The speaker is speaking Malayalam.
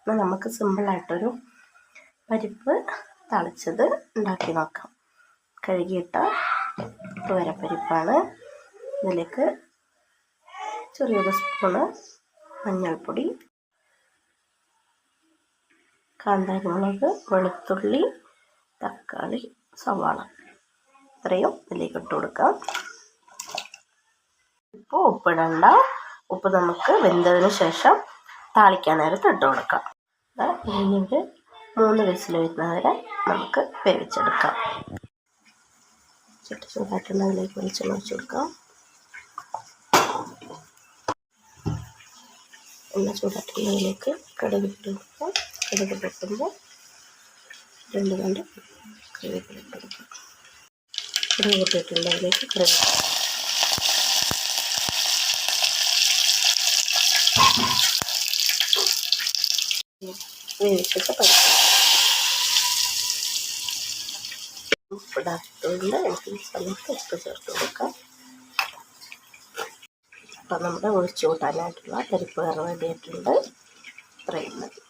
എന്നാൽ നമുക്ക് സിമ്പിളായിട്ടൊരു പരിപ്പ് തളിച്ചത് ഉണ്ടാക്കി നോക്കാം. കഴുകിയിട്ട തുവരപ്പരിപ്പാണ്. ഇതിലേക്ക് ചെറിയൊരു സ്പൂണ് മഞ്ഞൾപ്പൊടി, കാന്താരിമുളക്, വെളുത്തുള്ളി, തക്കാളി, സവാള ഇത്രയും ഇതിലേക്ക് ഇട്ട് കൊടുക്കാം. ഉപ്പിടണ്ട. ഉപ്പ് നമുക്ക് വെന്തതിന് ശേഷം താളിക്കാൻ നേരത്ത് ഇട്ട് കൊടുക്കാം. ഇനി 3 വിസിൽ വരുന്നവരെ നമുക്ക് വേവിച്ചെടുക്കാം. ചട്ടി ചൂടായിട്ടുള്ള അതിലേക്ക് വെളിച്ചെണ്ണ ഒഴിച്ച് കൊടുക്കാം. എണ്ണ ചൂടായിട്ടുള്ളതിലേക്ക് കടുക് ഇട്ട് കൊടുക്കാം. കടുക് പൊട്ടുമ്പോൾ 2 കണ്ട് കറിവേപ്പില ഇട്ട് കൊടുക്കാം. കടുക് പൊട്ടിയിട്ടുള്ളതിലേക്ക് കറിവേപ്പില വേവിച്ചിട്ട് പരിപ്പ് ഉപ്പിടാത്തതുകൊണ്ട് എനിക്ക് ഈ സമയത്ത് ഉപ്പ് ചേർത്ത് കൊടുക്കാം. അപ്പം നമ്മുടെ ഒഴിച്ചു കൂട്ടാനായിട്ടുള്ള പരിപ്പ് കറി റെഡി ആയിട്ടുണ്ട്. ഇത്രയും മതി.